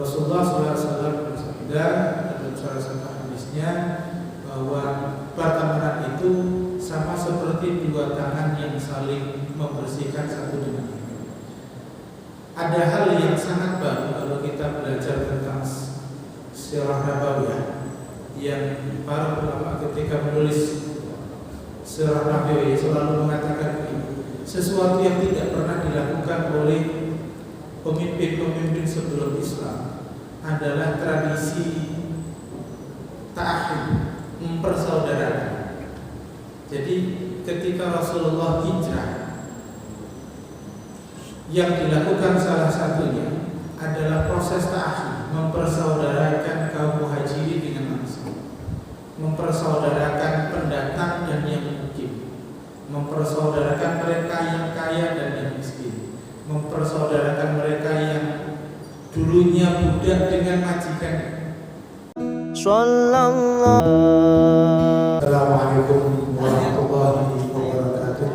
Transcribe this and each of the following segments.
Rasulullah SAW bersabda dalam salah satu hadisnya bahwa pertemanan itu sama seperti dua tangan yang saling membersihkan satu dengan lain. Ada hal yang sangat baru kalau kita belajar tentang sirah nabawiyah, yang para ulama ketika menulis sirah nabawiyah selalu mengatakan sesuatu yang tidak pernah dilakukan oleh pemimpin-pemimpin sebelum Islam adalah tradisi ta'ahud, mempersaudarakan. Jadi ketika Rasulullah hijrah, yang dilakukan salah satunya adalah proses ta'ahud, mempersaudarakan kaum muhajirin dengan Ansar, mempersaudarakan pendatang dan yang mukim, mempersaudarakan mereka yang kaya dan yang miskin, mempersaudarakan mereka yang dulunya budak dengan majikan. Assalamualaikum warahmatullahi wabarakatuh.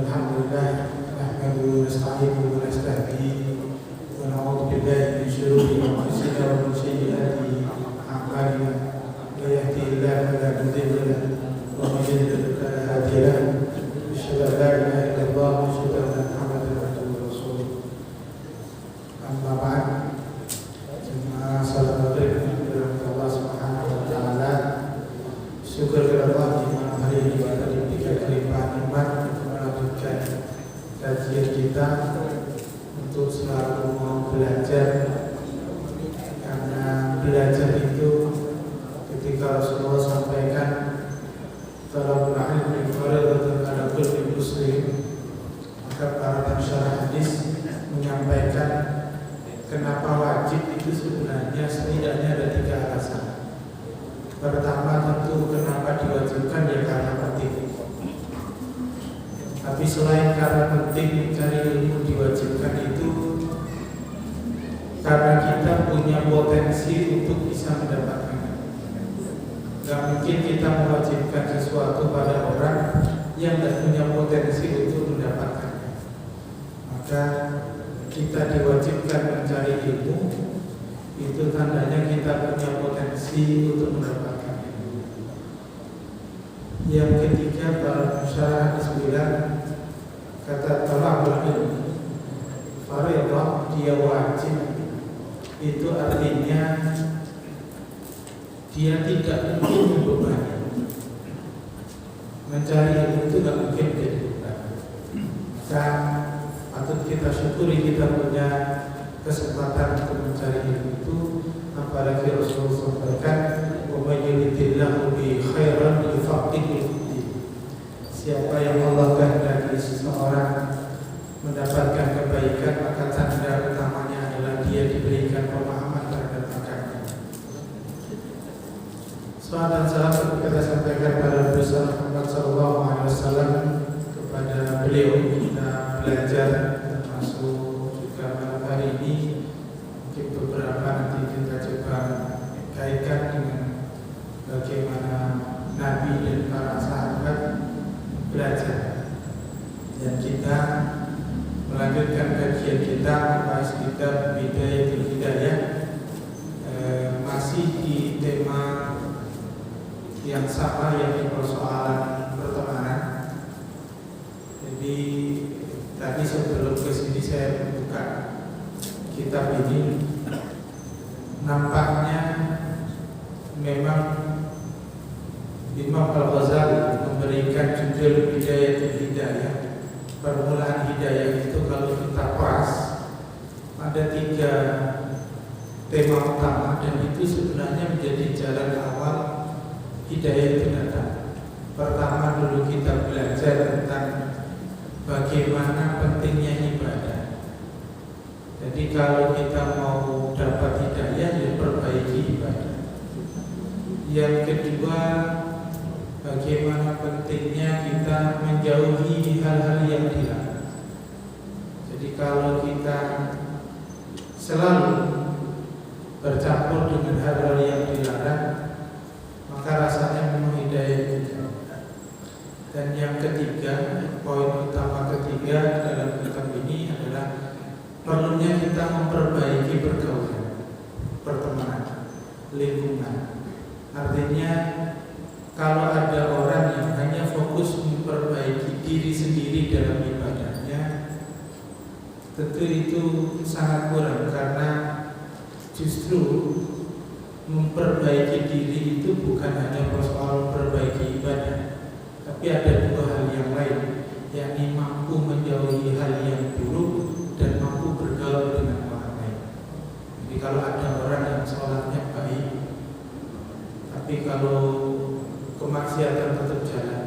Alhamdulillah, nahmaduhu wa nasta'inuhu wa nastahdihi wa na'udzu billahi min shururi anfusina wa min sayyiati a'malina. Man yahdihillahu fala mudilla lahu wa man yudlil fala hadiya lahu. Asyhadu an la ilaha illallah wa asyhadu anna Muhammadan abduhu wa rasuluh. Amma ba'd. Salam kepada Allah Subhanahu wa taala. Syukur kepada Allah di malam hari ini kita diberikan kelimpahan nikmat untuk melanjutkan kajian kita, untuk selalu mau belajar, karena belajar itu ketika Rasulullah sampaikan talabul ilmi fardhatun 'ala kulli muslim, maka para pensyarah hadis menyampaikan kenapa wajib itu sebenarnya setidaknya ada 3 alasan. Pertama tentu kenapa diwajibkan, ya karena penting. Tapi selain karena penting mencari ilmu diwajibkan itu karena kita punya potensi untuk bisa mendapatkannya. Gak mungkin kita mewajibkan sesuatu pada orang yang tidak punya potensi untuk mendapatkannya. Maka kita diwajibkan mencari ilmu, itu tandanya kita punya potensi untuk mendapatkan ilmu. Yang ketiga, para pensyarah hadis bilang, kata talabul ilmi fardhah, dia wajib, itu artinya dia tidak mungkin membebani. Mencari ilmu itu tidak mungkin jadi beban. Maka patut kita syukuri kita punya kesempatan untuk mencari ilmu itu. Apalagi Rasulullah sampaikan, wa may yuridillahu bi khairan yufaqihu fid-din. Siapa yang Allah kehendaki seseorang mendapatkan kebaikan, maka tanda utamanya adalah dia diberikan pemahaman terhadap agama. Salawat dan salam kita sampaikan pada Nabi Muhammad SAW, kepada beliau kita belajar, termasuk juga malam hari ini mungkin beberapa nanti kita coba kaitkan dengan bagaimana Nabi dan para sahabat belajar. Dan kita melanjutkan kajian kita membahas kitab Bidayatul Hidayah, masih di tema yang sama, yaitu persoalan pertemanan. Jadi tadi sebelum ke sini saya membuka kitab ini, nampaknya memang Imam Al-Ghazali memberikan judul Bidayatul Hidayah, permulaan hidayah itu kalau kita pas ada 3 tema utama, dan itu sebenarnya menjadi jalan awal hidayah itu datang. Pertama dulu kita belajar tentang bagaimana pentingnya ibadah. Jadi kalau kita mau dapat hidayah, ya perbaiki ibadah. Yang kedua, bagaimana pentingnya kita menjauhi hal-hal yang dilarang. Jadi kalau kita selalu bercampur dengan hal-hal yang dilarang, maka rasanya memang hidayah itu. Dan yang ketiga, poin utama ketiga dalam kitab ini kita memperbaiki pergaulan, pertemanan, lingkungan. Artinya kalau ada orang yang hanya fokus memperbaiki diri sendiri dalam ibadahnya, tentu itu sangat kurang, karena justru memperbaiki diri itu bukan hanya persoalan memperbaiki ibadah, tapi ada dua hal yang lain, yakni mampu menjauhi hal yang buruk dan mampu bergaul dengan orang lain. Jadi kalau ada orang yang sholatnya baik, tapi kalau kemaksiatan tetap jalan,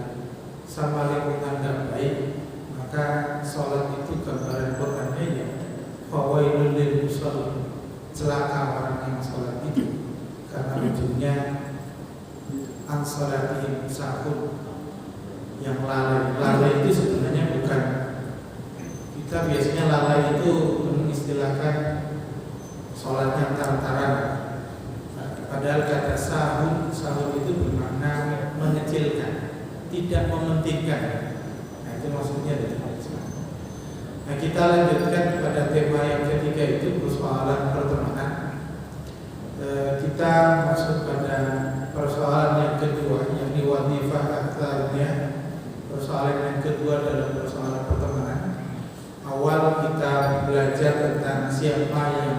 sama lingkungan tidak baik, maka sholat itu gambaran Qur'annya ya fawailul lil musallin, celaka orang yang sholat itu, karena ujungnya an-sholatihim sahun, yang lalai itu sebenarnya bukan, kita biasanya lalai itu mengistilahkan sholatnya taran-taran, padahal kata sahun itu bermakna mengecilkan, tidak mementingkan. Nah itu maksudnya dari Islam. Nah kita lanjutkan pada tema yang ketiga, itu persoalan pertemanan. Kita masuk pada persoalan yang kedua, yakni wadhifah akhtarnya. Persoalan yang kedua adalah persoalan pertemanan. Awal kita belajar tentang siapa yang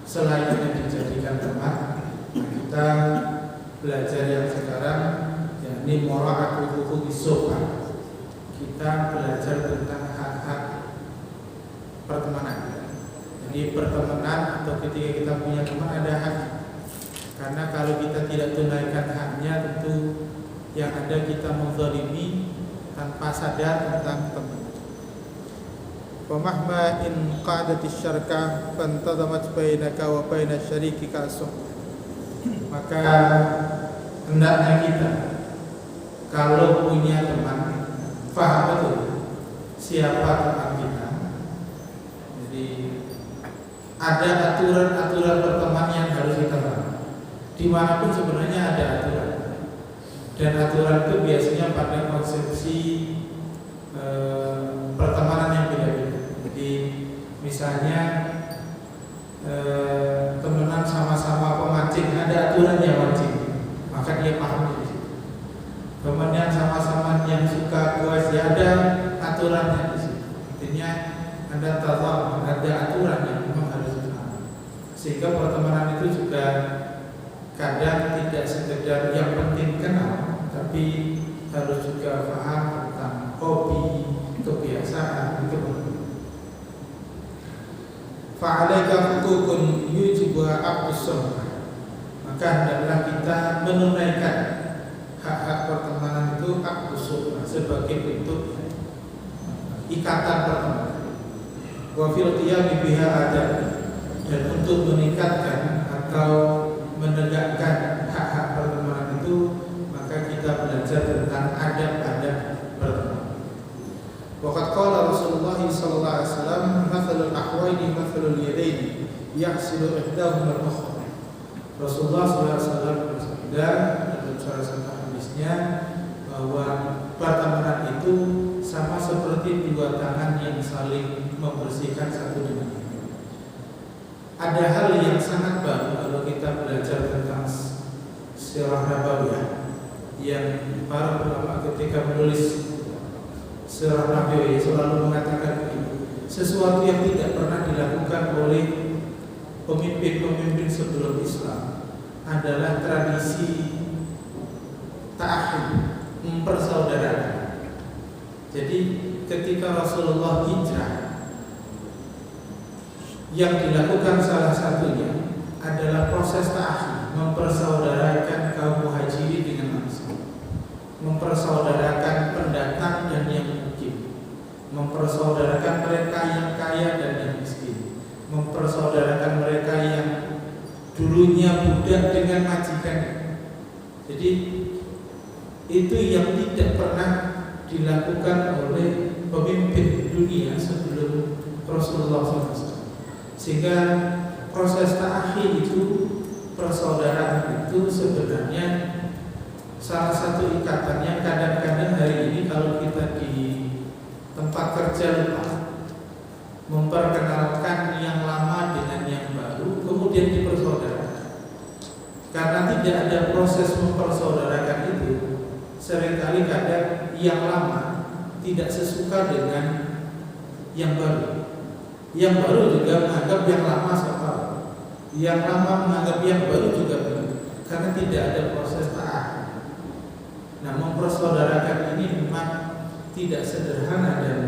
selayaknya dijadikan teman. Kita belajar yang sekarang yakni mura'atu huquqis suhbah. Kita belajar tentang hak-hak pertemanan. Jadi pertemanan atau ketika kita punya teman ada hak. Karena kalau kita tidak tunaikan haknya, tentu yang ada kita menzalimi tanpa sadar tentang teman. Wa mahma in qa'adatis syarkah fantadamat bainaka wa baina syarikika as-suhbah. Maka hendaknya kita kalau punya teman, faham betul siapa teman kita. Jadi ada aturan-aturan pertemanan yang harus kita pahami. Dimanapun sebenarnya ada aturan, dan aturan itu biasanya pada konsepsi pertemanan yang beda-beda. Jadi misalnya temenan sama-sama pemancing, ada aturan yang mancing, maka dia paham di situ. Teman yang sama-sama yang suka puasa, ada aturannya di situ. Artinya ada tazam, ada aturan yang memang harus dipahami. Sehingga pertemanan itu juga kadang tidak sekedar yang penting kenal, tapi harus juga paham tentang hobi, kebiasaan itu. Fa'alaika huququn yujibuha aqdus suhbah. Maka hendaklah kita menunaikan hak-hak pertemanan itu aqdus suhbah, sebagai bentuk ikatan pertemanan. Wa fil qiyam biha adab, dan untuk meningkatkan atau menegakkan hak-hak pertemanan itu, maka kita belajar tentang adab-adab pertemanan. Waqad qala Rasulullah sallallahu alaihi wasallam, mathalul ahwaini mathalul yadaini yahsilu ihdahuma al-ukhra. Rasulullah sallallahu alaihi wasallam bersabda dalam salah satu hadisnya bahwa pertemanan itu sama seperti dua tangan yang saling membersihkan satu dengan lain. Ada hal yang sangat baru kalau kita belajar tentang sirah nabawiyah, yang para ulama ketika menulis sirah nabawiyah selalu mengatakan sesuatu yang tidak pernah dilakukan oleh pemimpin-pemimpin sebelum Islam adalah tradisi ta'ahud, mempersaudarakan. Jadi ketika Rasulullah hijrah, yang dilakukan salah satunya adalah proses ta'ahud, mempersaudarakan kaum muhajirin dengan Ansar, mempersaudarakan pendatang dan yang mukim, mempersaudarakan mereka yang kaya dan yang miskin, mempersaudarakan mereka yang dulunya budak dengan majikan. Jadi itu yang tidak pernah dilakukan oleh pemimpin dunia sebelum Rasulullah SAW. Sehingga proses ta'ahid itu, persaudaraan itu sebenarnya salah satu ikatan yang kadang-kadang hari ini kalau kita di tempat kerja lupa memperkenalkan yang lama tidak ada proses mempersaudarakan itu, seringkali kadang yang lama tidak sesuka dengan yang baru. Yang baru juga menganggap yang lama salah. Yang lama menganggap yang baru juga benar. Karena tidak ada proses ta'ah. Nah, mempersaudarakan ini memang tidak sederhana dan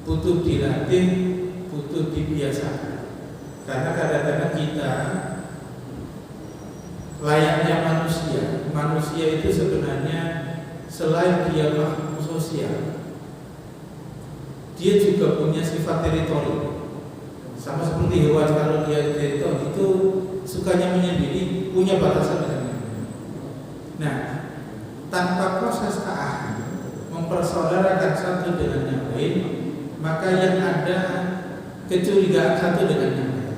butuh dilatih, butuh dibiasakan. Karena kadang-kadang kita layaknya manusia itu sebenarnya selain dia makhluk sosial, dia juga punya sifat teritori. Sama seperti hewan, kalau dia teritori itu sukanya menyendiri, punya batasan dengan yang lain. Nah, tanpa proses ta'ah, mempersaudarakan satu dengan yang lain, maka yang ada kecurigaan satu dengan yang lain.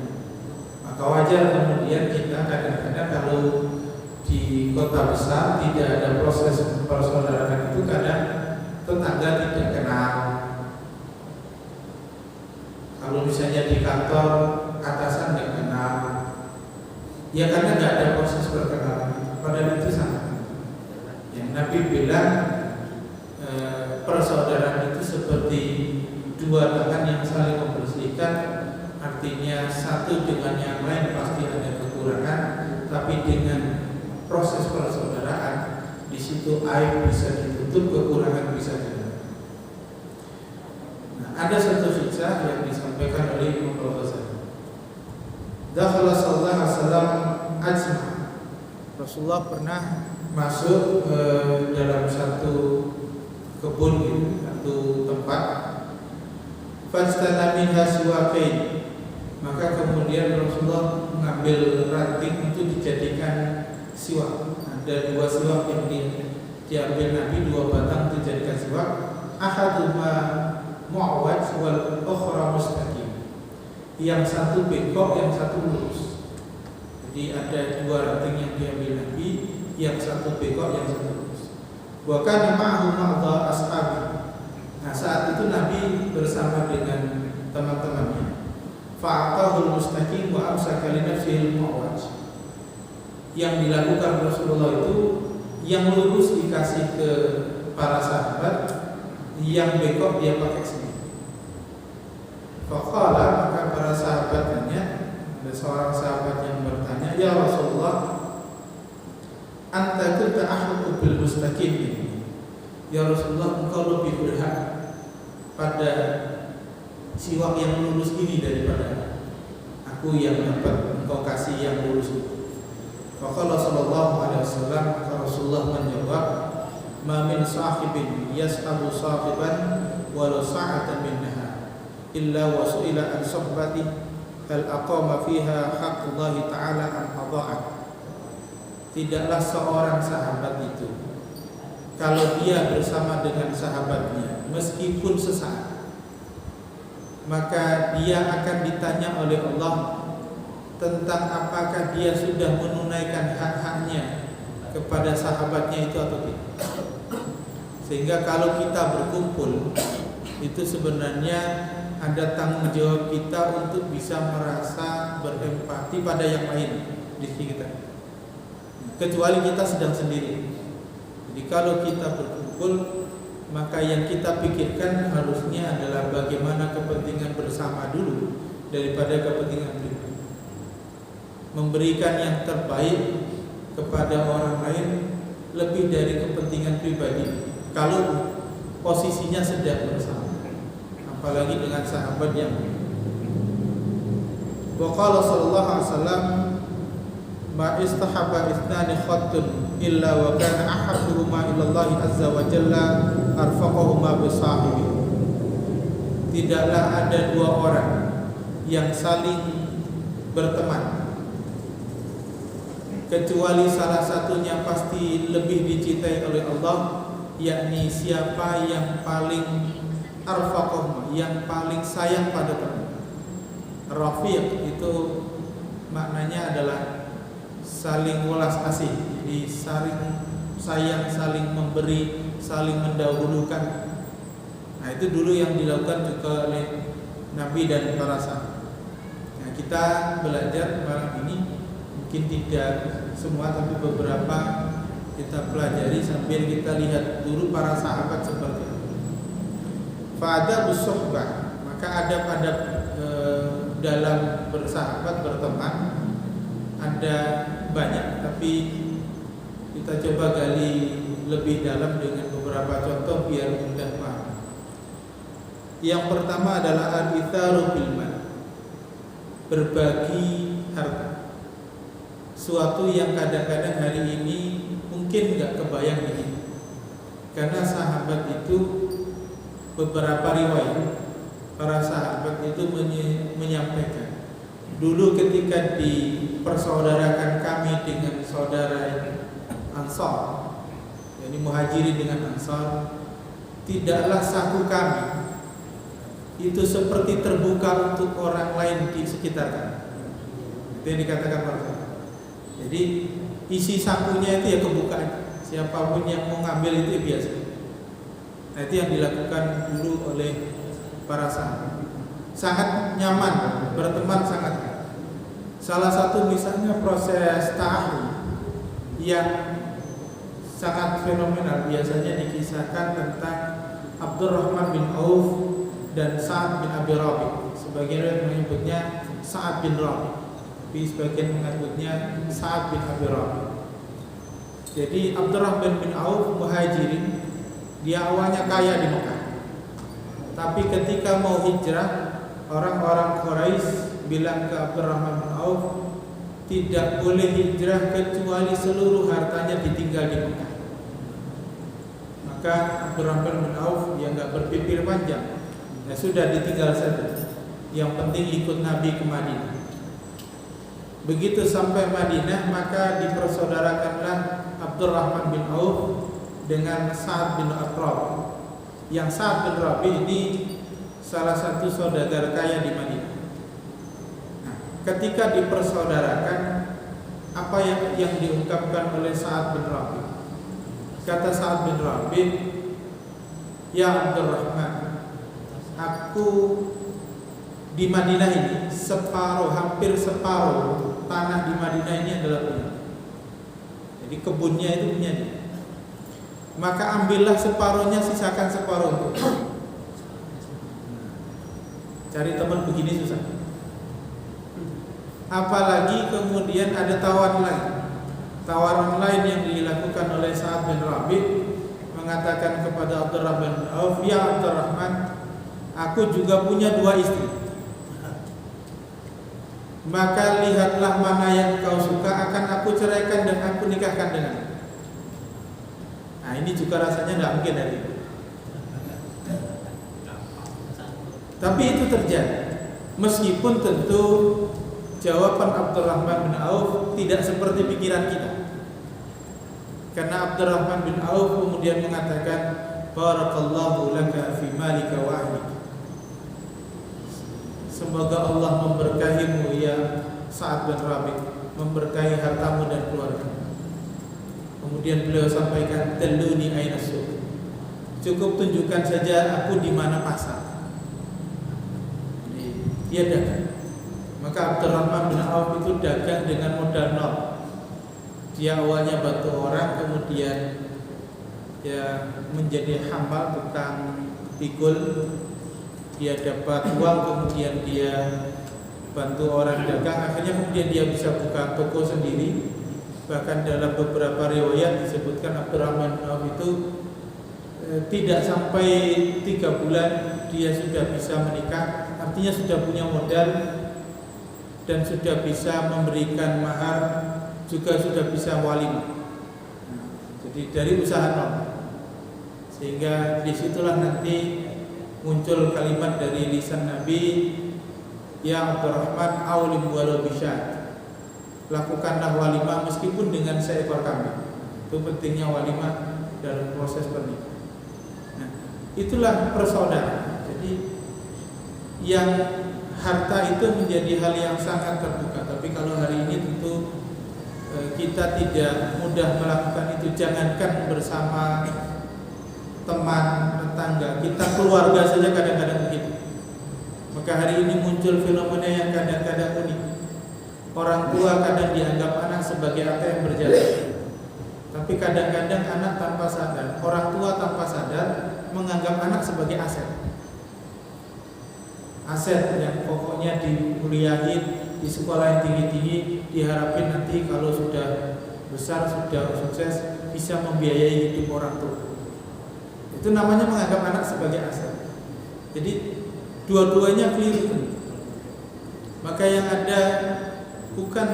Maka wajar kemudian kita kadang-kadang kalau di kota besar tidak ada proses mempersaudarakan itu, kadang tetangga tidak kenal. Kalau misalnya di kantor atasan nggak kenal, ya karena nggak ada proses perkenalan. Padahal itu sama. Yang Nabi bilang persaudaraan itu seperti dua tangan yang saling membersihkan. Artinya satu dengan yang lain pasti ada kekurangan, tapi dengan proses persaudaraan di situ aib bisa ditutup, kekurangan bisa ditutup. Ada satu kisah yang disampaikan oleh Imam Al-Ghazali. Dakhala sallallahu alaihi wasallam ajma. Rasulullah pernah masuk dalam satu kebun, satu tempat. Fastana minha siwakain. Maka kemudian Rasulullah mengambil ranting itu dijadikan siwak. Ada dua siwak yang diambil Nabi, dua batang dijadikan siwak. Ahaduma mu'awwaj wal ukhra mustaqim. Yang satu bengkok, yang satu lurus. Jadi ada dua ranting yang diambil Nabi, yang satu bengkok, yang satu lurus. Wa kana ma'ahu ma'dha ashabi. Nah, saat itu Nabi bersama dengan teman-temannya. Fa'atahul mustaqim wa amsaka li nafsihi al-mu'awwaj. Yang dilakukan Rasulullah itu yang lurus dikasih ke para sahabat, yang bengkok dia pakai sendiri. Faqala, maka para sahabat tanya, ada seorang sahabat yang bertanya, ya Rasulullah, anta kunta ahqqu bil mustaqim. Ya Rasulullah, engkau lebih berhak pada siwak yang lurus ini daripada aku yang dapat engkau kasih yang lurus itu. Faqala sallallahu alaihi wasallam, Rasulullah menjawab, ma min sahibin yas'abu sahiban walau sa'atan min nahar illa wa su'ila an suhbati hal aqama fiha haqqullahi ta'ala am adha'at. Tidaklah seorang sahabat itu, kalau dia bersama dengan sahabatnya meskipun sesaat, maka dia akan ditanya oleh Allah tentang apakah dia sudah menunaikan hak-haknya kepada sahabatnya itu atau tidak. Sehingga kalau kita berkumpul, itu sebenarnya ada tanggung jawab kita untuk bisa merasa berempati pada yang lain di sini kita. Kecuali kita sedang sendiri. Jadi kalau kita berkumpul, maka yang kita pikirkan harusnya adalah bagaimana kepentingan bersama dulu daripada kepentingan pribadi. Memberikan yang terbaik kepada orang lain lebih dari kepentingan pribadi. Kalau posisinya sedang bersama, apalagi dengan sahabat yang wa qala sallallahu alaihi wasallam ma istahaba ithnani khattun illa wa kana ahabbuhuma ila Allah azza wa jalla arfaqahuma bi sahibi. Tidaklah ada dua orang yang saling berteman kecuali salah satunya pasti lebih dicintai oleh Allah, yakni siapa yang paling arfaqahuma, yang paling sayang pada teman. Rafiq itu maknanya adalah saling welas asih, jadi saling sayang, saling memberi, saling mendahulukan. Nah, itu dulu yang dilakukan juga oleh Nabi dan para sahabat. Nah, kita belajar malam ini Mungkin tidak semua, tapi beberapa kita pelajari sambil kita lihat dulu para sahabat seperti apa. Fa'adabus suhbah, maka adab-adab dalam bersahabat, berteman ada banyak, tapi kita coba gali lebih dalam dengan beberapa contoh biar mudah paham. Yang pertama adalah al-itharu bil mal, berbagi harta. Suatu yang kadang-kadang hari ini mungkin nggak kebayang begini, karena sahabat itu beberapa riwayat para sahabat itu menyampaikan dulu ketika dipersaudarakan kami dengan saudara Ansar, yakni Muhajirin dengan Ansar, tidaklah saku kami itu seperti terbuka untuk orang lain di sekitar kami. Itu yang dikatakan para sahabat. Jadi isi sakunya itu ya kebuka, siapapun yang mau ngambil itu biasa. Nah, itu yang dilakukan dulu oleh para sahabat. Sangat nyaman berteman, sangat. Salah satu misalnya proses ta'ahud yang sangat fenomenal biasanya dikisahkan tentang Abdurrahman bin Auf dan Sa'ad bin Abi Rabi'. Sebagian menyebutnya Sa'ad bin Rabi', tapi sebagian menyebutnya Sa'ad bin Abi Rabi'. Jadi Abdurrahman bin Auf Muhajirin, dia awalnya kaya di Mekah. Tapi ketika mau hijrah, orang-orang Quraisy bilang ke Abdurrahman bin Auf, tidak boleh hijrah kecuali seluruh hartanya ditinggal di Mekah. Maka Abdurrahman bin Auf yang nggak berpikir panjang, ya sudah ditinggal saja. Yang penting ikut Nabi ke Madinah. Begitu sampai Madinah, maka dipersaudarakanlah Abdurrahman bin Auf dengan Sa'ad bin Rabi'. Yang Sa'ad bin Rabi' ini salah satu saudagar kaya di Madinah. Nah, ketika dipersaudarakan, apa yang diungkapkan oleh Sa'ad bin Rabi'? Kata Sa'ad bin Rabi', ya Abdurrahman, aku di Madinah ini separuh, hampir separuh tanah di Madinah ini adalah punya. Jadi kebunnya itu punya dia. Maka ambillah separuhnya, sisakan separuh untuk. Cari teman begini susah. Apalagi kemudian ada tawaran lain. Tawaran lain yang dilakukan oleh Sa'ad bin Rabi' mengatakan kepada Abdurrahman bin Auf, ya Abdurrahman, aku juga punya 2 istri. Maka lihatlah mana yang kau suka, akan aku ceraikan dan aku nikahkan denganmu. Nah, ini juga rasanya nggak mungkin dari itu. Tapi itu terjadi. Meskipun tentu jawaban Abdurrahman bin Auf tidak seperti pikiran kita. Karena Abdurrahman bin Auf kemudian mengatakan, barakallahu laka fi malika wa ahlik. Semoga Allah memberkahimu ya Sa'ad bin Rabi', memberkahi hartamu dan keluarga. Kemudian beliau sampaikan, teluni aina suq. Cukup tunjukkan saja aku di mana pasar. Dia dagang. Maka Abdurrahman bin Auf itu dagang dengan modal nol. Dia awalnya bantu orang, kemudian dia menjadi hambal, tukang pikul. Dia dapat uang, kemudian dia bantu orang dagang. Akhirnya kemudian dia bisa buka toko sendiri. Bahkan dalam beberapa riwayat disebutkan Abdurrahman bin Auf itu tidak sampai 3 bulan dia sudah bisa menikah. Artinya sudah punya modal dan sudah bisa memberikan mahar, juga sudah bisa walimah. Jadi dari usaha nol. Sehingga disitulah nanti muncul kalimat dari lisan Nabi, ya Abdurrahman aulim walau bisyad. Lakukanlah walimah meskipun dengan seekor kambing. Itu pentingnya walimah dalam proses pernikahan. Nah, itulah persaudaraan. Jadi yang harta itu menjadi hal yang sangat terbuka. Tapi kalau hari ini tentu kita tidak mudah melakukan itu. Jangankan bersama teman, tetangga, kita keluarga saja kadang-kadang begitu. Maka hari ini muncul fenomena yang kadang-kadang unik. orang tua kadang dianggap anak sebagai ATM berjalan. Tapi kadang-kadang anak tanpa sadar, orang tua tanpa sadar menganggap anak sebagai aset. Aset yang pokoknya dikuliahin, di sekolah yang tinggi-tinggi, diharapin nanti kalau sudah besar, sudah sukses, bisa membiayai hidup orang tua. Itu namanya menganggap anak sebagai aset. Jadi dua-duanya keliru. Maka yang ada bukan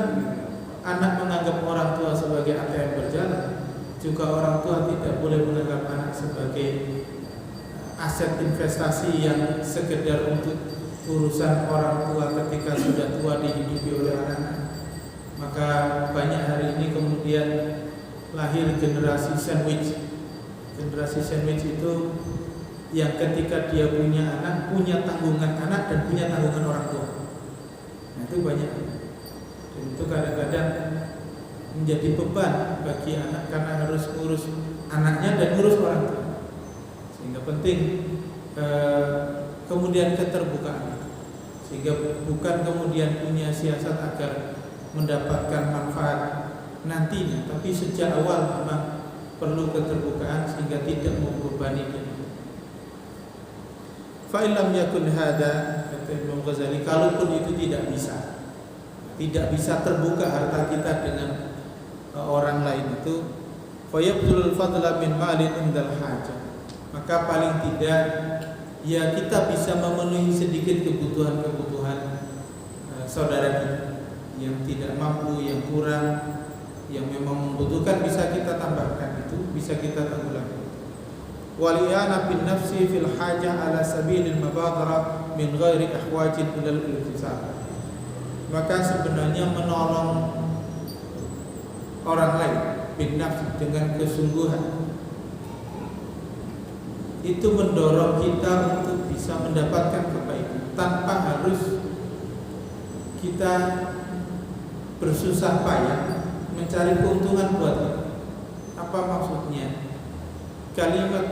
anak menganggap orang tua sebagai ATM berjalan, juga orang tua tidak boleh menganggap anak sebagai aset investasi yang sekedar untuk urusan orang tua ketika sudah tua dihidupi oleh anak-anak. Maka banyak hari ini kemudian lahir generasi sandwich. Generasi sandwich itu yang ketika dia punya anak, punya tanggungan anak dan punya tanggungan orang tua. Nah, itu banyak. Dan itu kadang-kadang menjadi beban bagi anak karena harus ngurus anaknya dan ngurus orang tua. Sehingga penting kemudian keterbukaan. Sehingga bukan kemudian punya siasat agar mendapatkan manfaat nantinya, tapi sejak awal memang perlu keterbukaan sehingga tidak membebani dia. Fa illam yakun hada, kata Imam Ghazali, kalaupun itu tidak bisa terbuka harta kita dengan orang lain itu, fa yabdulul fadla min malin indal hajah, maka paling tidak ya kita bisa memenuhi sedikit kebutuhan-kebutuhan saudara kita yang tidak mampu, yang kurang, yang memang membutuhkan, bisa kita tambahkan, itu bisa kita tanggulangi. Waliyana bin nafsi fil hajah ala sabilil mubadharah min ghairi ahwajin ilal iltisab. Maka sebenarnya menolong orang lain bin nafsi dengan kesungguhan itu mendorong kita untuk bisa mendapatkan kebaikan tanpa harus kita bersusah payah mencari keuntungan buat kita. Apa maksudnya? Kalimat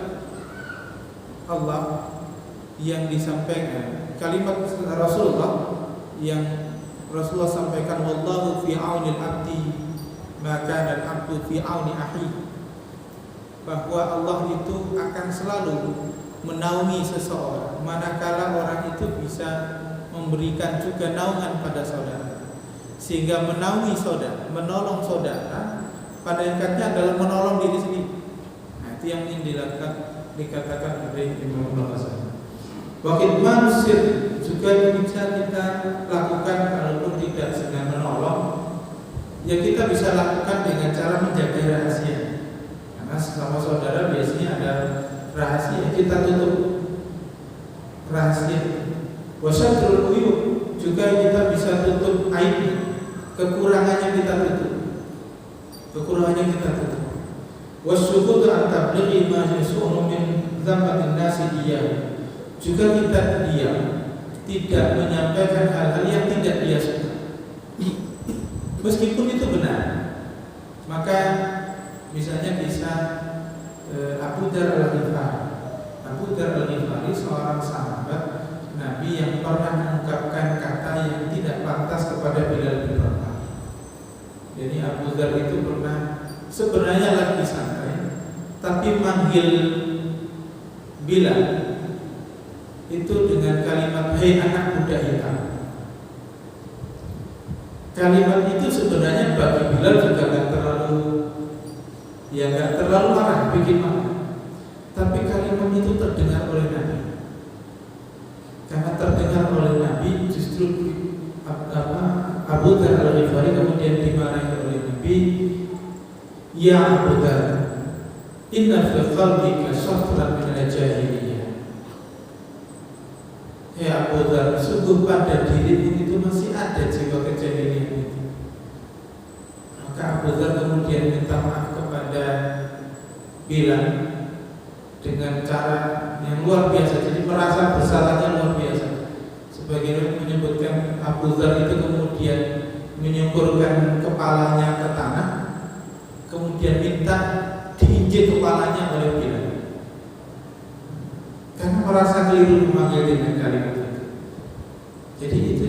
Allah yang disampaikan, kalimat Rasulullah yang Rasulullah sampaikan, wallahu fi aunil abdi maka dan abdu fi auni akhi, bahwa Allah itu akan selalu menaungi seseorang manakala orang itu bisa memberikan juga naungan pada saudara. Sehingga menaungi saudara, menolong saudara pada hakikatnya adalah menolong diri sendiri. Nah, itu yang ingin dikatakan oleh Imam Ghazali. Wakil manusia juga bisa kita lakukan kalaupun tidak sedang menolong, ya kita bisa lakukan dengan cara menjaga rahasia. Karena sama saudara biasanya ada rahasia, kita tutup rahasia. Wasadrul uyub, juga kita bisa tutup aib, kekurangannya kita tutup. Wasyukur an tablighi ma yasunu min dzammatin nasi dia. Juga kita diam, tidak menyampaikan hal-hal yang tidak dia suka, meskipun itu benar. Maka misalnya kisah Abu Dzar al-Ghifari. Abu Dzar al-Ghifari seorang sahabat Nabi yang pernah mengungkapkan kata yang tidak pantas kepada Bilal bin Rabah. Jadi Abu Dzar itu pernah sebenarnya lagi santai, tapi manggil Bilal itu dengan kalimat hei anak budak hitam. Kalimat itu sebenarnya bagi Bilal juga nggak terlalu marah, bikin marah. Tapi kalimat itu terdengar oleh Nabi. Karena terdengar oleh Nabi, justru Abu Dzar al-Ghifari kemudian dimarahi oleh Nabi. Ya Abu Dzar, inna fi qalbika syatran min al-jahiliyah. Ya Abu Dzar, sungguh pada dirimu itu masih ada jiwa kejahilian itu. Maka Abu Dzar kemudian minta maaf kepada Bilal dengan cara yang luar biasa. Jadi merasa bersalahnya luar biasa. Sebagian menyebutkan Abu Dzar itu kemudian menyungkurkan kepalanya ke tanah, kemudian minta diinjek kepalanya oleh Bilal. Karena merasa keliru memanggil dengan kalimat itu. Jadi itu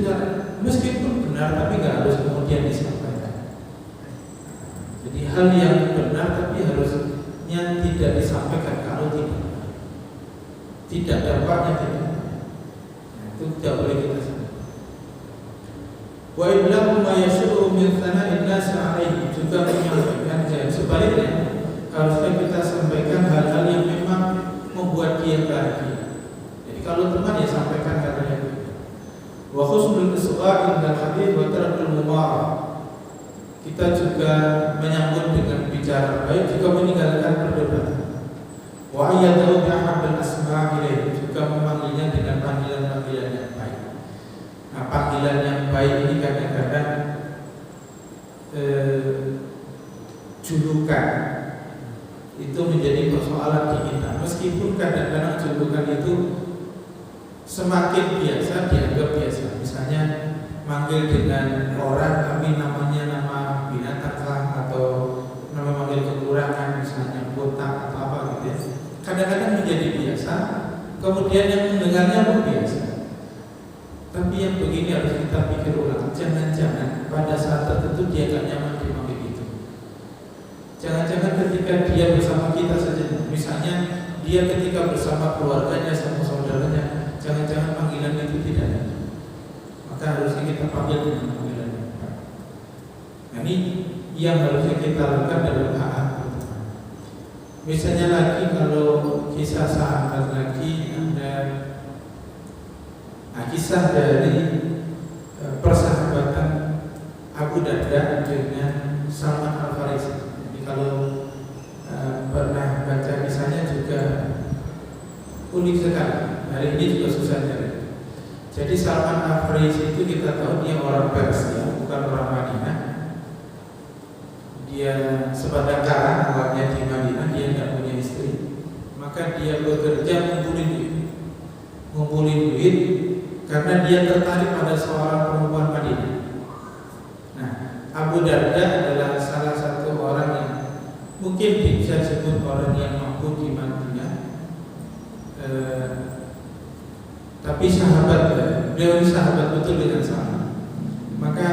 meskipun benar, tapi nggak harus kemudian kemudian disampaikan. Jadi hal yang benar tapi harusnya tidak disampaikan kalau tidak dampaknya tidak. Itu tidak boleh kita sampaikan. Wa illahu ma yashuru min thana'in nas 'alaihi, juga menyampaikan sebaliknya harusnya kita sampaikan hal-hal yang memang membuat dia bahagia. Jadi kalau teman ya sampaikan hal-hal yang baik. Wa husnul isgha' indal hadith wa tarkul mumarah. Kita juga menyambut dengan bicara baik, juga meninggalkan perdebatan. Wa ayyadahu bi ahabbil asma' ilaihi, juga memanggilnya dengan panggilan-panggilan yang baik. Nah, panggilan yang baik ini kadang-kadang julukan itu menjadi persoalan di kita. Meskipun kadang-kadang julukan itu semakin biasa dianggap biasa. Misalnya manggil dengan orang tapi namanya nama binatang lah, atau nama manggil kekurangan misalnya botak atau apa gitu ya. Kadang-kadang menjadi biasa, kemudian yang mendengarnya pun biasa. Tapi yang begini harus kita pikir ulang. Jangan-jangan pada saat tertentu dia gak nyaman dipanggil itu. Jangan-jangan ketika dia bersama kita saja, misalnya dia ketika bersama keluarganya sama saudaranya, jangan-jangan panggilan itu tidak ada. Maka harusnya kita panggil dengan panggilan yang baik. Nah, ini yang harusnya kita lakukan dalam hak. Misalnya lagi kalau kisah sahabat lagi ada kisah dari persahabatan Abu Darda dengan Salman Al-Farisi. Jadi kalau pernah baca kisahnya juga unik sekali. Hari ini juga susah cari. Jadi Salman Al-Farisi itu kita tahu dia orang Persia, bukan orang Madinah. Dia sebatang kara awalnya di Madinah, dia tidak punya istri. Maka dia bekerja ngumpulin duit karena dia tertarik pada seorang perempuan Madinah. Nah, Abu Darda adalah salah satu orang yang mungkin bisa disebut orang yang mampu di Madinah. Tapi beliau sahabat betul dengan Salman. Maka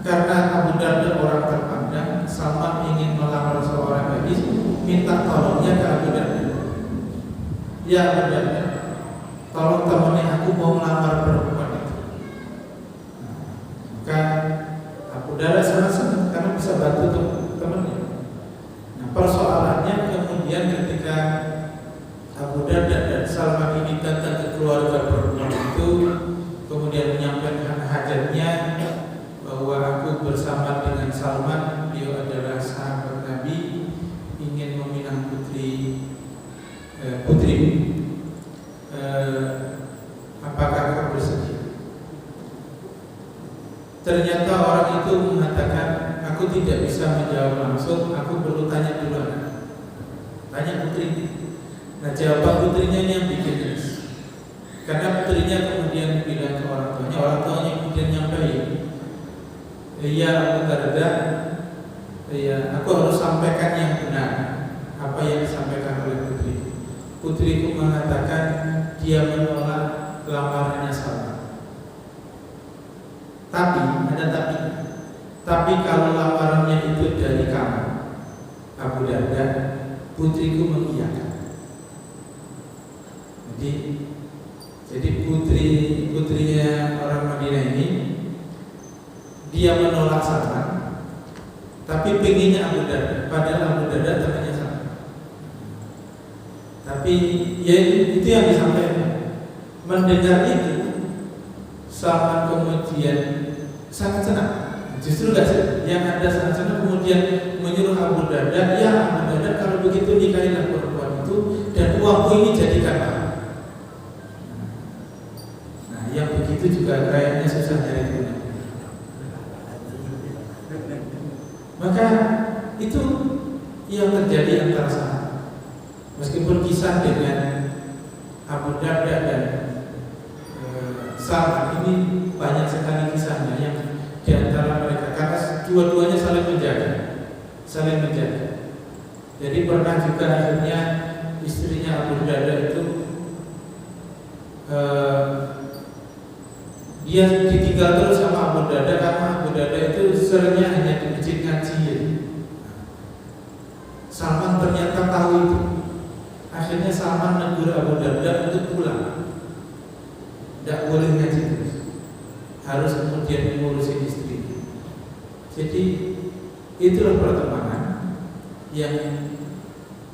karena Abu Darda orang terpandang, Salman ingin melamar seorang gadis, minta tolongnya ke Abu Darda. Ya Abu Darda, tolong temannya aku mau melamar perempuan itu. Maka Abu Darda sangat senang karena bisa bantu temannya. Nah, persoalannya kemudian ketika Abu Darda dan Salman ini datang ke keluarga perempuan itu, kemudian menyampaikan hajatnya bahwa aku bersama dengan Salman, beliau adalah sahabat Nabi, ingin meminang putri. Apakah kau bersedia? Ternyata orang itu mengatakan, aku tidak bisa menjawab langsung, aku perlu tanya dulu. Tanya putri. Nah, jawaban putrinya ini yang bikin jelas. Karena putrinya kemudian bilang ke orang tuanya kemudian nyampein, iya Abu Darda, iya aku harus sampaikan yang benar apa yang disampaikan oleh putri. Putriku mengatakan dia menolak lamarannya Salman. Tapi kalau lamarannya itu dari kamu, Abu Darda, putriku mengiyakan. Jadi putrinya orang Madinah ini dia menolak Salman, tapi pengennya Abu Darda, padahal Abu Darda temannya Salman. Tapi ya itu yang disampaikan. Mendengar itu Salman kemudian sangat senang. Justru gak sih, yang ada sangat senang kemudian menyuruh Abu Darda, ya Abu Darda kalau begitu nikahilah perempuan itu dan uangku ini jadikan mahar. Nah, yang begitu juga kayaknya susah nyari duit. Maka itu yang terjadi antara sahabat. Meskipun kisah dengan Abu Darda dan Salman ini banyak sekali kisahnya yang di antara mereka, karena dua-duanya saling menjaga. Jadi pernah juga akhirnya istrinya Abu Darda itu dia Dia ditinggal terus sama Abu Darda karena Abu Darda itu seringnya hanya di masjid ngaji ya. Salman ternyata tahu itu. Akhirnya Salman negur Abu Darda untuk pulang. Tidak boleh ngaji terus, harus kemudian mengurusi istri. Jadi itulah pertemanan yang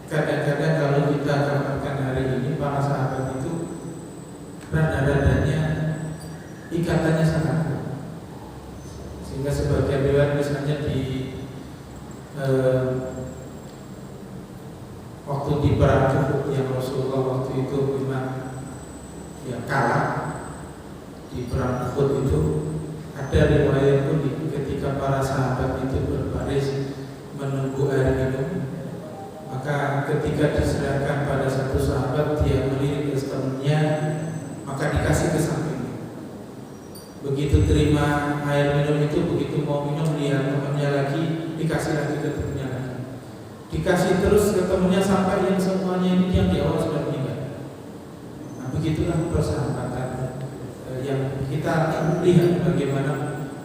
kadang-kadang kalau kita dapatkan hari ini para sahabat itu rada-radanya ikatannya sangat kuat. Sehingga sebagian riwayat misalnya di waktu di perang Uhud yang Rasulullah waktu itu memang kalah di perang Uhud itu, ada riwayat pun ketika para sahabat itu berbaris menunggu air minum, maka ketika diserahkan pada satu sahabat, dia melirik ke temannya, maka dikasih ke samping. Begitu terima air minum itu, begitu mau minum, lihat temannya lagi, dikasih lagi ke temannya lagi, dikasih terus ke temannya sampai yang semuanya ini yang di awal sudah meninggal. Nah, begitulah persahabatan yang kita lihat bagaimana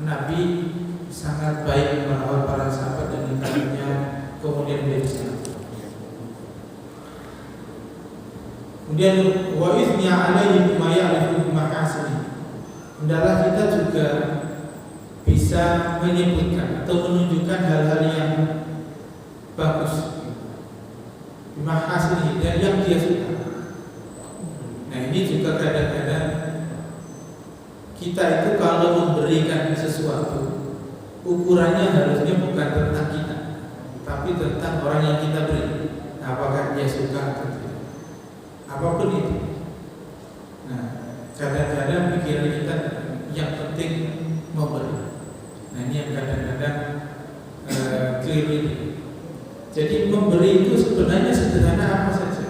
Nabi sangat baik merawat para sahabat dan lingkungannya, kemudian menjadi sangat. Kemudian wa ithnya alaihi ma ya'rifu mahasini. Hendaklah kita juga bisa menyebutkan atau menunjukkan hal-hal yang bagus, mahasini, dan yang dia suka. Nah, ini juga kadang-kadang kita itu kalau memberikan sesuatu, ukurannya harusnya bukan tentang kita, tapi tentang orang yang kita beri. Apakah dia suka atau tidak, apapun itu. Nah, kadang-kadang pikiran kita yang penting memberi. Nah, ini yang kadang-kadang keliru ini. Jadi memberi itu sebenarnya sederhana apa saja,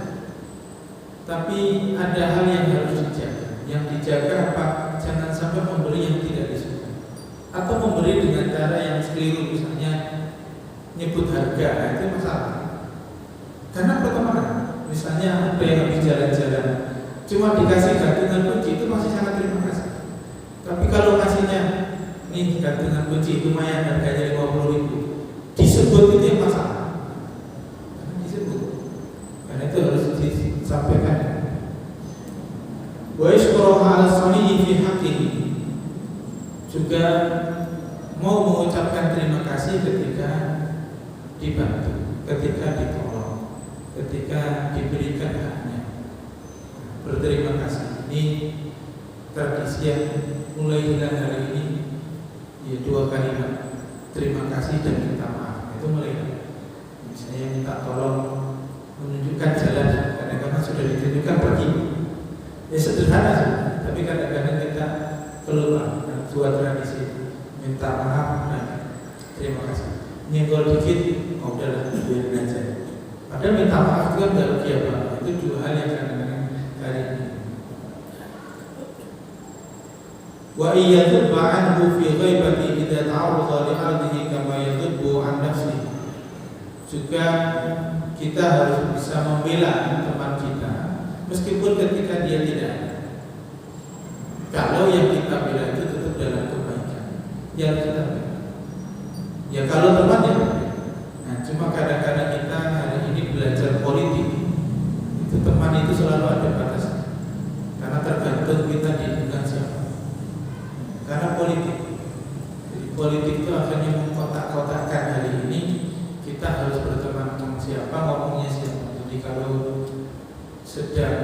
tapi ada hal yang harus dijaga. Yang dijaga apa? Jangan sampai memberi yang tidak disukai, atau memberi dengan cara yang keliru, misalnya nyebut harga, itu masalah. Karena pertemanan, misalnya ada yang habis jalan-jalan cuma dikasih gantungan kunci, itu masih sangat terima kasih. Tapi kalau kasihnya nih gantungan kunci lumayan harganya 50.000, disebut itu yang masalah. Disebut, karena itu harus disampaikan. Wa yashkuru ala sani'i fi haqqihi, juga mau mengucapkan terima kasih ketika dibantu, ketika ditolong, ketika diberikan haknya. Berterima kasih ini tradisi yang mulai hilang hari ini, ya, 2 kalimat, terima kasih dan minta maaf, itu mulai hilang. Misalnya minta tolong menunjukkan jalan, kadang-kadang sudah ditunjukkan pergi. Ya sederhana sih, tapi kadang-kadang kita keluar buat tradisi minta maaf, nah, terima kasih. Nyenggol dikit, oh udahlah, biarin aja. Padahal minta maaf itu kan gak rugi apa. Itu 2 hal yang kadang-kadang hari ini. Wa iyadubba anhu fi ghaibati idza ta'arrada li 'ardihi kama yadubbu an nafsihi. Juga kita harus bisa membela teman kita meskipun ketika dia tidak ada. Kalau yang kita bela itu tetap dalam kebaikan, ya harus kita bela. Ya kalau teman ya. Nah, cuma kadang-kadang kita hari ini belajar politik, itu teman itu selalu ada batasnya, karena tergantung kita dengan siapa. Karena politik, jadi politik itu akhirnya mengkotak-kotakkan hari ini. Kita harus berteman dengan siapa, ngomongnya siapa. Jadi kalau sedang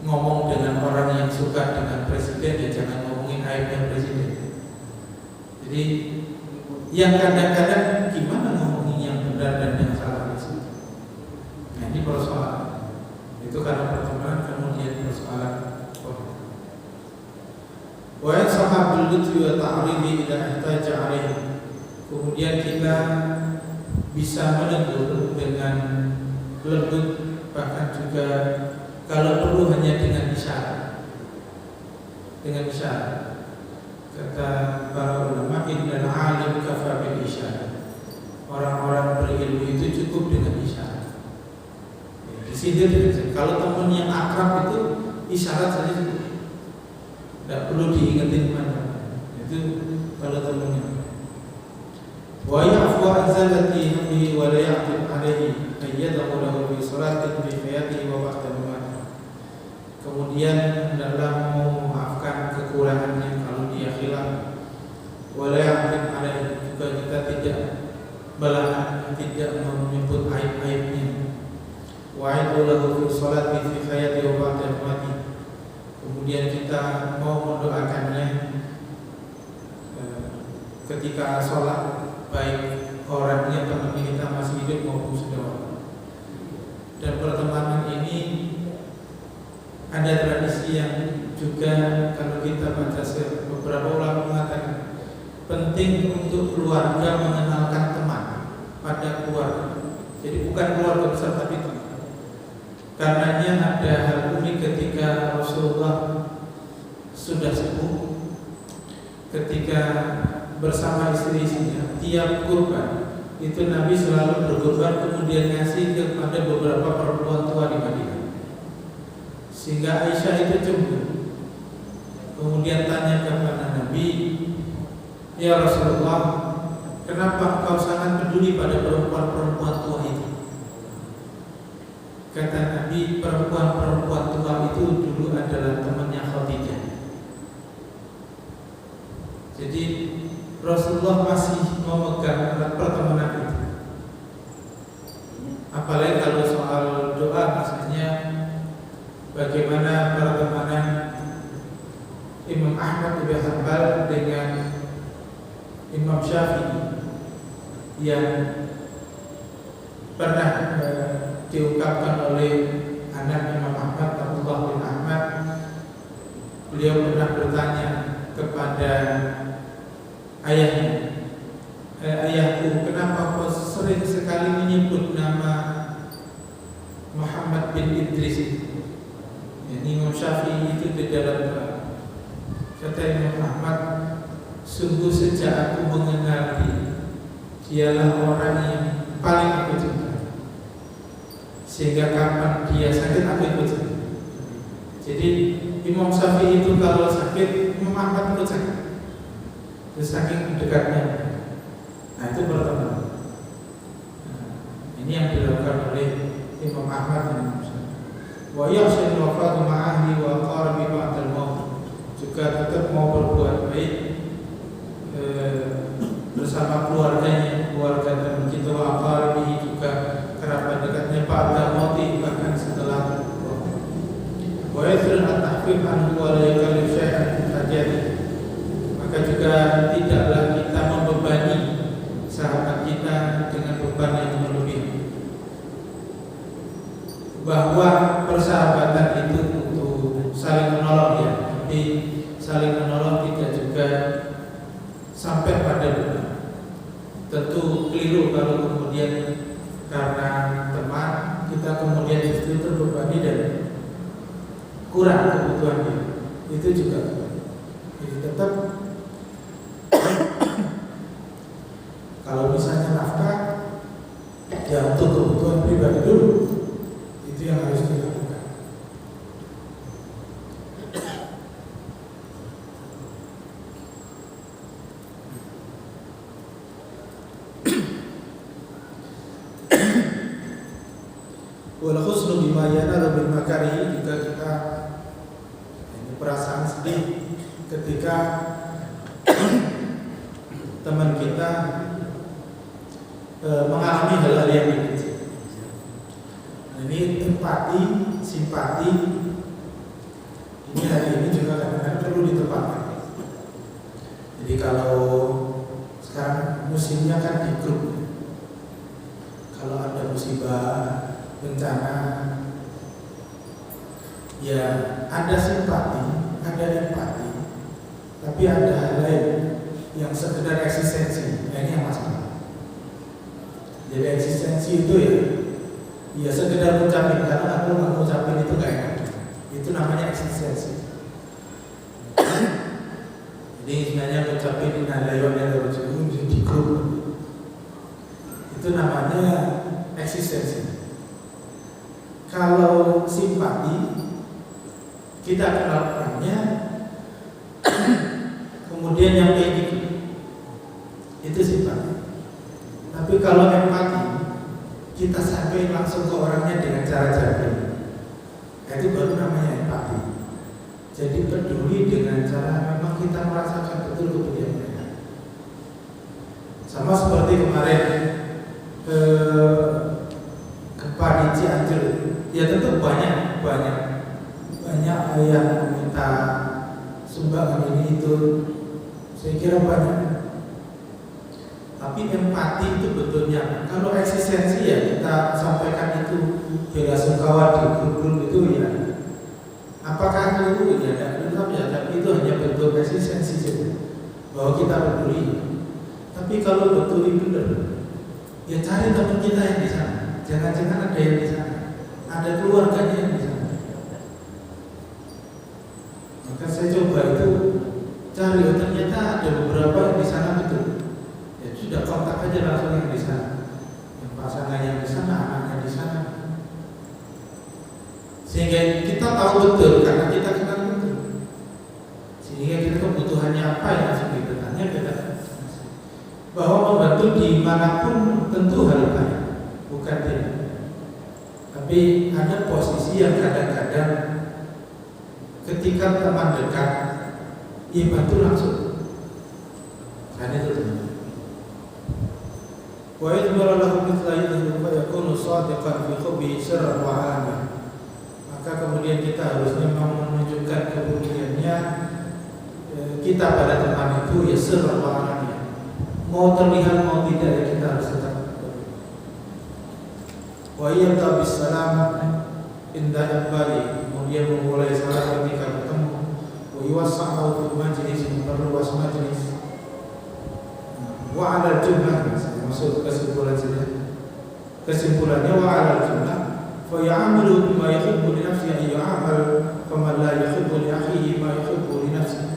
ngomong dengan orang yang suka dengan presiden, ya jangan ngomongin aibnya presiden. Jadi yang kadang-kadang gimana ngomongin yang benar dan yang salah itu. Nah, ini persoalan. Itu karena pertemanan, kemudian persoalan politik. Wa sahabul lutfi wa ta'ridi ila ihtaja alaihi. Kemudian kita bisa menegur dengan lembut, bahkan juga kalau perlu hanya dengan isyarat. Dengan isyarat. Kata para ulama, innal alim kafa bil isyarat. Orang-orang berilmu itu cukup dengan isyarat. Di sini kalau teman yang akrab itu isyarat saja cukup. Tidak perlu diingetin mana. zalati hamdihi wa la ya'tib alaihi ayyadahu lahu fi salatin bi hayatihi wa ba'da mamatihi. Kemudian hendaklah memaafkan kekurangannya kalau dia khilaf, wa la ya'tib alaihi, juga kita tidak belahan, tidak menyebut aib-aibnya. Wa'idhu lahu fi salati fi hayatihi wa ba'da mamatihi. Kemudian kita mau mendoakannya ketika sholat, baik orangnya teman kita masih hidup maupun sudah. Dan pertemanan ini ada tradisi yang juga kalau kita baca beberapa ulama mengatakan penting untuk keluarga mengenalkan teman pada keluarga. Jadi bukan keluarga besar tapi teman. Karenanya ada hal unik ketika Rasulullah sudah sepuh, ketika bersama istri-istrinya tiap kurban itu Nabi selalu berkurban kemudian ngasih kepada beberapa perempuan tua di Madinah, sehingga Aisyah itu cemburu. Kemudian tanya kepada Nabi, ya Rasulullah, kenapa engkau sangat peduli pada perempuan-perempuan tua itu? Kata Nabi, perempuan-perempuan tua itu dulu adalah temannya Khadijah. Jadi Rasulullah masih memegang erat pertemanan itu. Apalagi kalau soal doa, misalnya bagaimana pertemanan Imam Ahmad bin Hanbal dengan Imam Syafi'i yang pernah diungkapkan oleh anak Imam Ahmad, Abdullah bin Ahmad. Beliau pernah bertanya kepada ayahnya, ayahku, kenapa kau sering sekali menyebut nama Muhammad bin Idris itu? Imam Syafi'i itu di dalam doa. Kata Imam Ahmad, sungguh sejak aku mengenal dialah orang yang paling aku cinta, sehingga kapan dia sakit aku ikut sakit. Jadi Imam Syafi'i itu kalau sakit, Imam Ahmad ikut sakit. Itu saking dekatnya. Nah itu pertama. Ini yang dilakukan oleh Imam Ahmad dan Imam Syafi'i. Wa yahsin wafatu ma'ahli wa qarabi ba'dal maut. Juga tetap mau berbuat baik bersama keluarganya, keluarga dan kita wa qarabi, juga kerabat dekatnya ba'dal maut, bahkan setelah wa yasrun at-tahfif anhu wa la yakallif syai'an min hajati. Maka juga tidaklah kita membebani sahabat kita dengan beban yang melebihi. Bahwa persahabatan itu untuk saling menolong, ya, tapi saling menolong tidak juga sampai pada beban. Tentu keliru kalau kemudian karena teman kita kemudian justru terbebani dan kurang kebutuhannya. Itu juga. Jadi tetap kalau misalnya nafkah, ya untuk kebutuhan pribadi dulu, itu yang harus dilakukan. Wal khusnu bima yanalu bil makari, juga kita ini perasaan sedih ketika teman kita mengalami hal-hal yang begitu. Ini empati, simpati, ini hari ini juga kadang-kadang perlu ditempatkan. Jadi kalau sekarang musimnya kan di grup, kalau ada musibah, bencana, ya ada simpati, ada empati, tapi ada hal lain yang sekedar eksistensi. Ini yang masalah. Jadi eksistensi itu ya sekedar ngucapin, karena aku nggak ngucapin itu gak enak. Itu namanya eksistensi. Jadi sebenarnya ngucapin inalayon di grup, itu namanya eksistensi. Kalau simpati, kita kenal orangnya, kemudian yang kayak gitu, itu simpati. Tapi Tapi kalau empati, kita sampai langsung ke orangnya dengan cara jadi, itu baru namanya empati. Jadi peduli dengan cara memang kita merasakan betul kepedulian mereka. Sama seperti kemarin gempa di Cianjur, ya tentu banyak yang meminta sumbangan ini itu, saya kira banyak. Tapi empati itu betulnya, kalau eksistensi ya kita sampaikan itu bela sungkawa di grup itu ya. Apakah itu ya tidak ya, tapi itu hanya bentuk eksistensi saja bahwa kita peduli. Tapi kalau betul benar, ya cari teman kita yang di sana. Jangan-jangan ada yang di sana, ada keluarganya yang di sana. Maka saya coba itu cari, oh ternyata ada beberapa yang di sana betul. Ya sudah, kontak aja langsung yang di sana, yang pasangan yang di sana, anaknya di sana. Sehingga kita tahu betul karena kita kenal betul. Sehingga kita kebutuhannya apa yang harus ditanya kita. Bahwa membantu dimanapun tentu hal baik, bukan tidak. Tapi ada posisi yang kadang-kadang ketika teman dekat, ya bantu langsung. Kan itu teman. Wa idmara lahu mithla yadhlu fa yakunu shadiqan fi hubbi sirran wa 'alaniya. Maka kemudian kita harusnya menunjukkan kepeduliannya kita pada teman itu ya sirran wa 'alaniya. Mau terlihat mau tidak ya kita harus tetap peduli. Wa yabda bis salam inda iqbali, kemudian memulai salam ketika bertemu. Wa yuwassa'u fil majlis, memperluas majlis. Wa 'ala al-jumlah, masuk kesimpulan saja. Kesimpulannya wa 'ala al-jumlah fa ya'malu bima yuhibbu li nafsihi an ya'mal kama la yuhibbu li akhihi ma yuhibbu li nafsihi.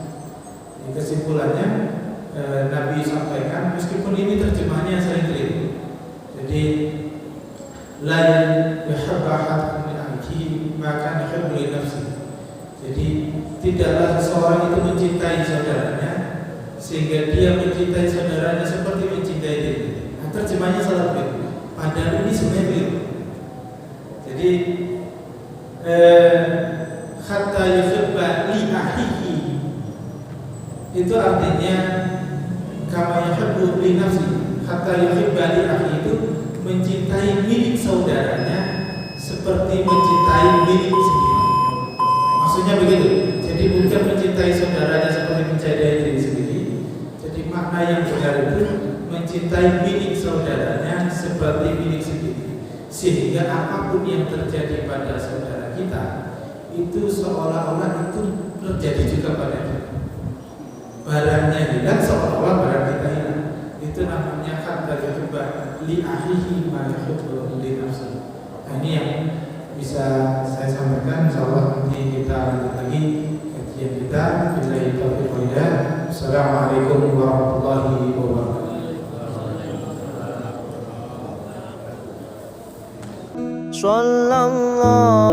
Kesimpulannya Nabi sampaikan, meskipun ini terjemahannya saya keliru. Jadi la yuhibbu ahadukum li akhihi ma kana yuhibbu li nafsihi. Jadi tidaklah seseorang itu mencintai saudaranya sehingga dia mencintai saudaranya seperti mencintai diri. Nah, terjemahnya salah begitu. Padahal ini sebenarnya keliru. Jadi hatta yuhibba li akhihi itu artinya kama yuhibbu li nafsihi. Hatta yuhibba li akhihi itu mencintai milik saudaranya seperti mencintai milik sendiri. Maksudnya begitu. Jadi bukan mencintai saudaranya seperti mencintai diri sendiri. Jadi makna yang benar itu mencintai milik saudaranya seperti milik sendiri. Sehingga apapun yang terjadi pada saudara kita itu seolah-olah itu terjadi juga pada kita. Barangnya hilang seolah-olah barang kita hilang. Itu namanya hatta yuhibba li akhihi ma yuhibbu li nafsihi. Nah, ini yang bisa saya sampaikan. Insyaallah nanti kita lanjut lagi kajian kita. Billahi taufiq wal hidayah. Assalamualaikum warahmatullahi wabarakatuh. Sallallahu